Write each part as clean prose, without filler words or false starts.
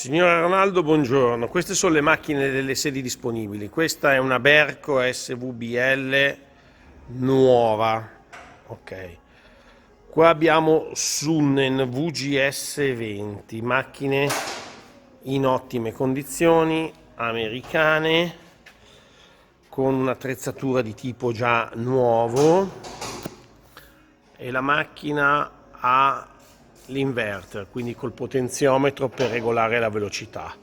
Signora Ronaldo, buongiorno. Queste sono le macchine delle sedi disponibili. Questa è una Berco SVBL nuova. Ok. Qua abbiamo Sunnen VGS 20, macchine in ottime condizioni, americane, con un'attrezzatura di tipo già nuovo, e la macchina ha l'inverter, quindi col potenziometro per regolare la velocità,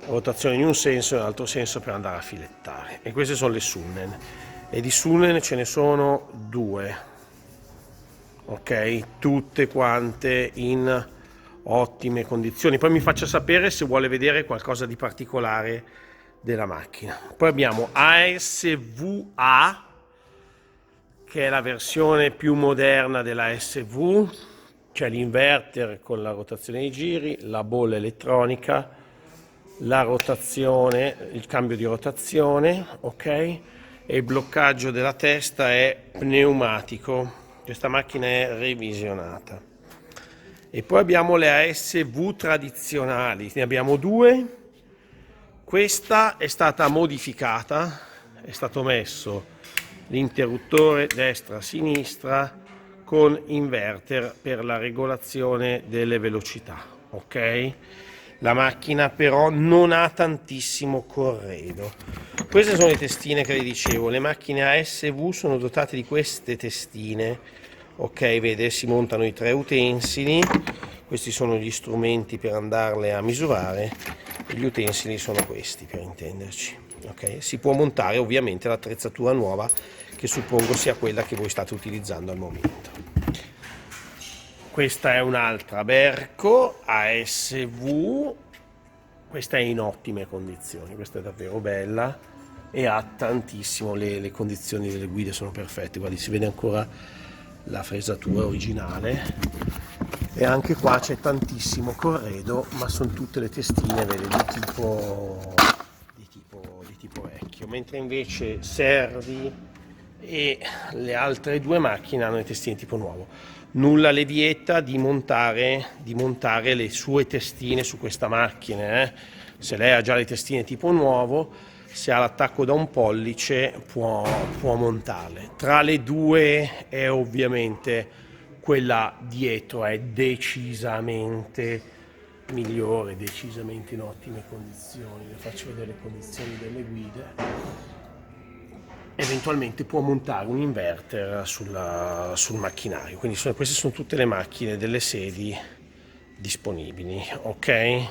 rotazione in un senso e nell'altro senso per andare a filettare. E queste sono le Sunnen, e di Sunnen ce ne sono due, ok, tutte quante in ottime condizioni. Poi mi faccia sapere se vuole vedere qualcosa di particolare della macchina. Poi abbiamo ASVA, che è la versione più moderna della SV. C'è l'inverter con la rotazione dei giri, la bolla elettronica, la rotazione, il cambio di rotazione, ok? E il bloccaggio della testa è pneumatico. Questa macchina è revisionata. E poi abbiamo le ASV tradizionali, ne abbiamo due. Questa è stata modificata, è stato messo l'interruttore destra-sinistra con inverter per la regolazione delle velocità, ok? La macchina però non ha tantissimo corredo. Queste sono le testine che vi dicevo. Le macchine ASV sono dotate di queste testine, ok? Vede, si montano i tre utensili. Questi sono gli strumenti per andarle a misurare e gli utensili sono questi, per intenderci, ok? Si può montare ovviamente l'attrezzatura nuova, che suppongo sia quella che voi state utilizzando al momento. Questa è un'altra Berco ASV, questa è in ottime condizioni, questa è davvero bella e ha tantissimo, le condizioni delle guide sono perfette. Guardi, si vede ancora la fresatura originale, e anche qua c'è tantissimo corredo, ma sono tutte le testine, vede, di tipo vecchio, mentre invece Servi e le altre due macchine hanno le testine tipo nuovo. Nulla le vieta di montare le sue testine su questa macchina, Se lei ha già le testine tipo nuovo, se ha l'attacco da 1 pollice può montarle. Tra le due è ovviamente quella dietro è decisamente migliore, decisamente in ottime condizioni. Le faccio vedere le condizioni delle guide. Eventualmente può montare un inverter sul macchinario. Quindi queste sono tutte le macchine delle sedi disponibili, ok?